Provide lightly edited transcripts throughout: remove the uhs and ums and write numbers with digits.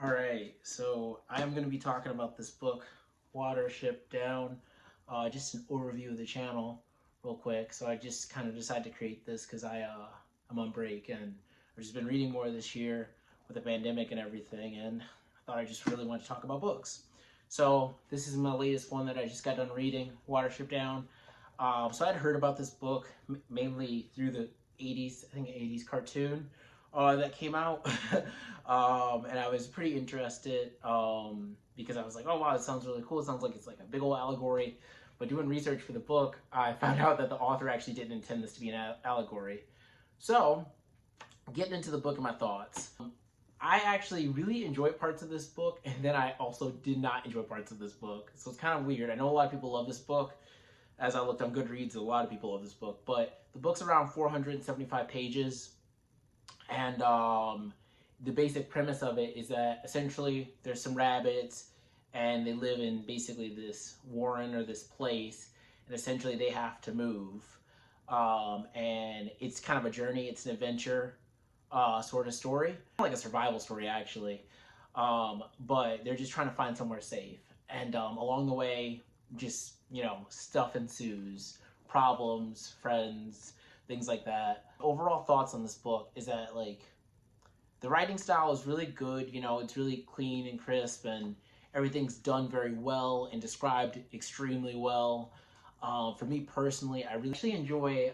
All right, so I'm going to be talking about this book, Watership Down. Just an overview of the channel, real quick. So I just kind of decided to create this because I'm on break and I've just been reading more this year with the pandemic and everything, and I thought I just really wanted to talk about books. So this is my latest one that I just got done reading, Watership Down. So I'd heard about this book mainly through the 80s, I think 80s cartoon that came out. And I was pretty interested because I was like, oh wow, it sounds really cool. It sounds like it's like a big old allegory. But doing research for the book, I found out that the author actually didn't intend this to be an allegory. So, getting into the book and my thoughts. I actually really enjoyed parts of this book, and then I also did not enjoy parts of this book. So it's kind of weird. I know a lot of people love this book. As I looked on Goodreads, a lot of people love this book. But the book's around 475 pages. And the basic premise of it is that essentially there's some rabbits and they live in basically this warren or this place, and essentially they have to move. And it's kind of a journey, it's an adventure sort of story, like a survival story actually. But they're just trying to find somewhere safe. And along the way, just, stuff ensues, problems, friends, things like that. Overall thoughts on this book is that, like, the writing style is really good. It's really clean and crisp, and everything's done very well and described extremely well. For me personally, I really actually enjoy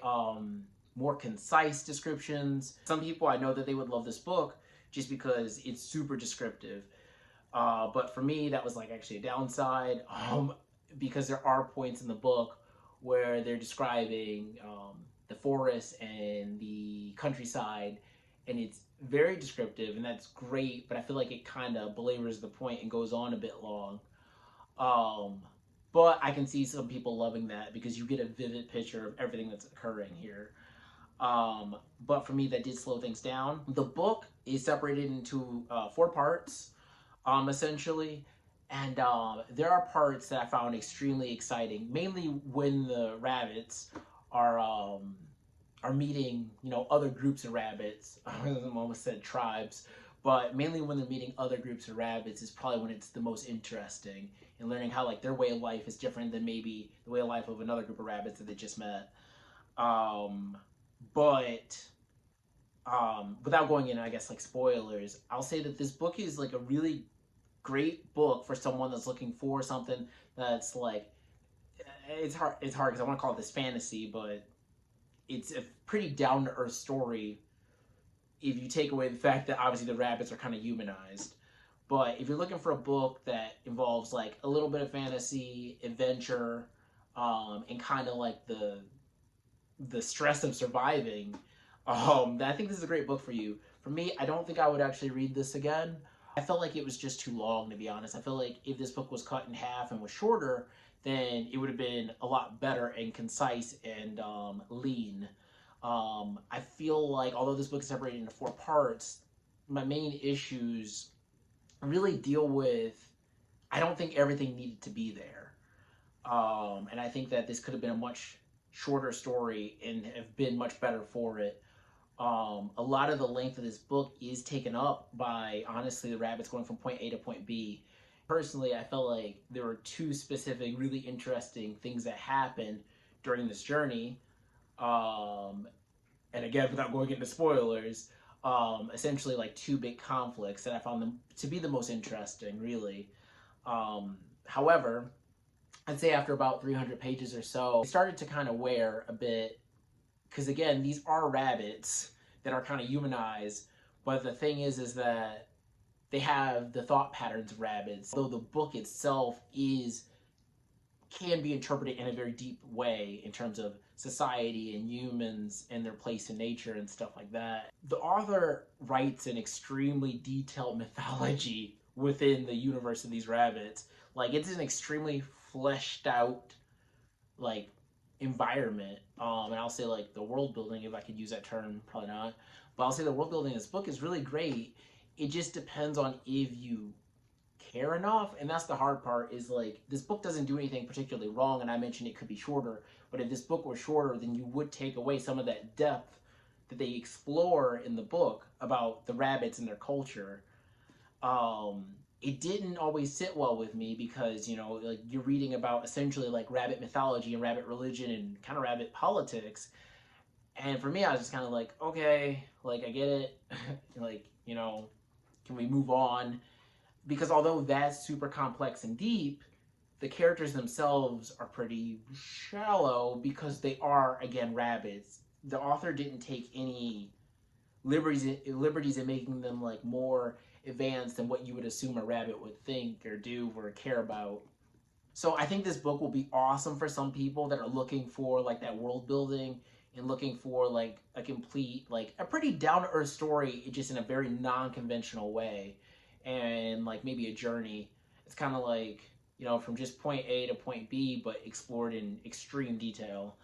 more concise descriptions. Some people, I know that they would love this book just because it's super descriptive. But for me, that was like actually a downside, because there are points in the book where they're describing the forest and the countryside, and it's very descriptive, and that's great, but I feel like it kind of belabors the point and goes on a bit long. Um, but I can see some people loving that because you get a vivid picture of everything that's occurring here. But for me, that did slow things down. The book is separated into four parts, essentially. And there are parts that I found extremely exciting, mainly when the rabbits are meeting, other groups of rabbits. I almost said tribes, but mainly when they're meeting other groups of rabbits is probably when it's the most interesting, and learning how like their way of life is different than maybe the way of life of another group of rabbits that they just met. But without going in, I guess, like spoilers, I'll say that this book is like a really great book for someone that's looking for something that's like, it's hard because I want to call it this fantasy, but it's a pretty down to earth story if you take away the fact that obviously the rabbits are kind of humanized. But if you're looking for a book that involves like a little bit of fantasy, adventure, and kind of like the stress of surviving, I think this is a great book for you. For me, I don't think I would actually read this again. I felt like it was just too long, to be honest. I feel like if this book was cut in half and was shorter, then it would have been a lot better and concise and lean. I feel like, although this book is separated into four parts, my main issues really deal with, I don't think everything needed to be there. And I think that this could have been a much shorter story and have been much better for it. A lot of the length of this book is taken up by, honestly, the rabbits going from point A to point B. Personally, I felt like there were two specific, really interesting things that happened during this journey. And again, without going into spoilers, essentially like two big conflicts that I found them to be the most interesting, really. However, I'd say after about 300 pages or so, it started to kind of wear a bit, because again, these are rabbits that are kind of humanized, but the thing is that they have the thought patterns of rabbits. Though the book itself can be interpreted in a very deep way in terms of society and humans and their place in nature and stuff like that. The author writes an extremely detailed mythology within the universe of these rabbits. Like, it's an extremely fleshed out, like, environment. And I'll say, like, the world building, if I could use that term, probably not, but I'll say the world building in this book is really great. It just depends on if you care enough, and that's the hard part, is like, this book doesn't do anything particularly wrong, and I mentioned it could be shorter, but if this book were shorter, then you would take away some of that depth that they explore in the book about the rabbits and their culture. it didn't always sit well with me because, you know, like you're reading about essentially like rabbit mythology and rabbit religion and kind of rabbit politics. And for me, I was just kind of like, okay, like I get it. Like, you know, can we move on? Because although that's super complex and deep, the characters themselves are pretty shallow because they are, again, rabbits. The author didn't take any liberties in making them like more advanced than what you would assume a rabbit would think or do or care about. So I think this book will be awesome for some people that are looking for like that world building and looking for like a complete, like a pretty down to earth story, just in a very non conventional way, and like maybe a journey. It's kind of like, you know, from just point A to point B, but explored in extreme detail.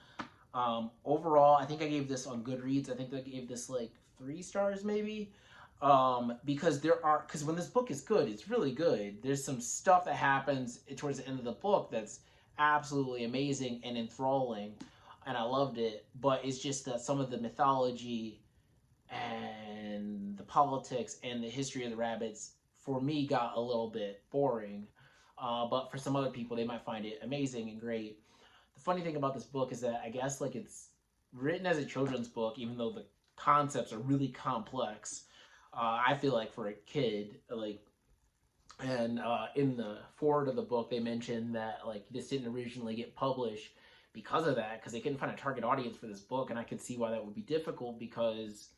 Overall, I think I gave this on Goodreads. I think I gave this like 3 stars maybe. Because when this book is good, it's really good. There's some stuff that happens towards the end of the book that's absolutely amazing and enthralling, and I loved it. But it's just that some of the mythology and the politics and the history of the rabbits for me got a little bit boring. But for some other people, they might find it amazing and great. The funny thing about this book is that I guess like it's written as a children's book, even though the concepts are really complex. I feel like for a kid, like, and in the forward of the book, they mentioned that like this didn't originally get published because of that, because they couldn't find a target audience for this book, and I could see why that would be difficult because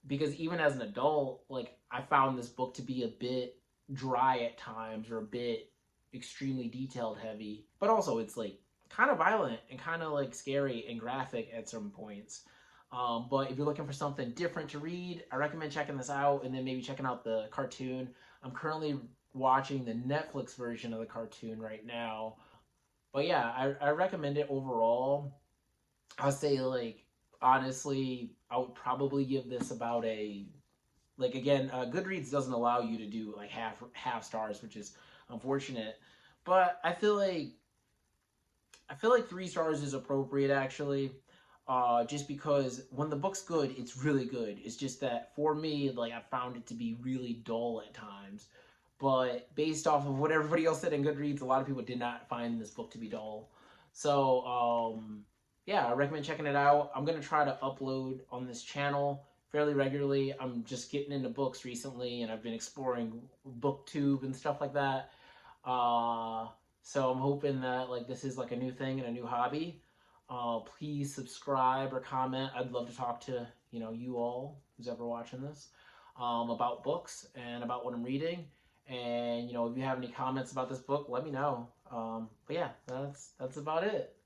even as an adult, like I found this book to be a bit dry at times or a bit extremely detailed heavy, but also it's like kind of violent and kind of like scary and graphic at some points. But if you're looking for something different to read, I recommend checking this out and then maybe checking out the cartoon. I'm currently watching the Netflix version of the cartoon right now. But yeah, I recommend it overall. I'll say like honestly, I would probably give this about a like again, Goodreads doesn't allow you to do like half stars, which is unfortunate. But I feel like 3 stars is appropriate actually. Just because when the book's good, it's really good. It's just that for me, like I found it to be really dull at times. But based off of what everybody else said in Goodreads, a lot of people did not find this book to be dull. So yeah, I recommend checking it out. I'm gonna try to upload on this channel fairly regularly. I'm just getting into books recently, and I've been exploring BookTube and stuff like that. Uh, so I'm hoping that like this is like a new thing and a new hobby. Please subscribe or comment. I'd love to talk to you all who's ever watching this about books and about what I'm reading. And if you have any comments about this book, let me know. But yeah, that's about it.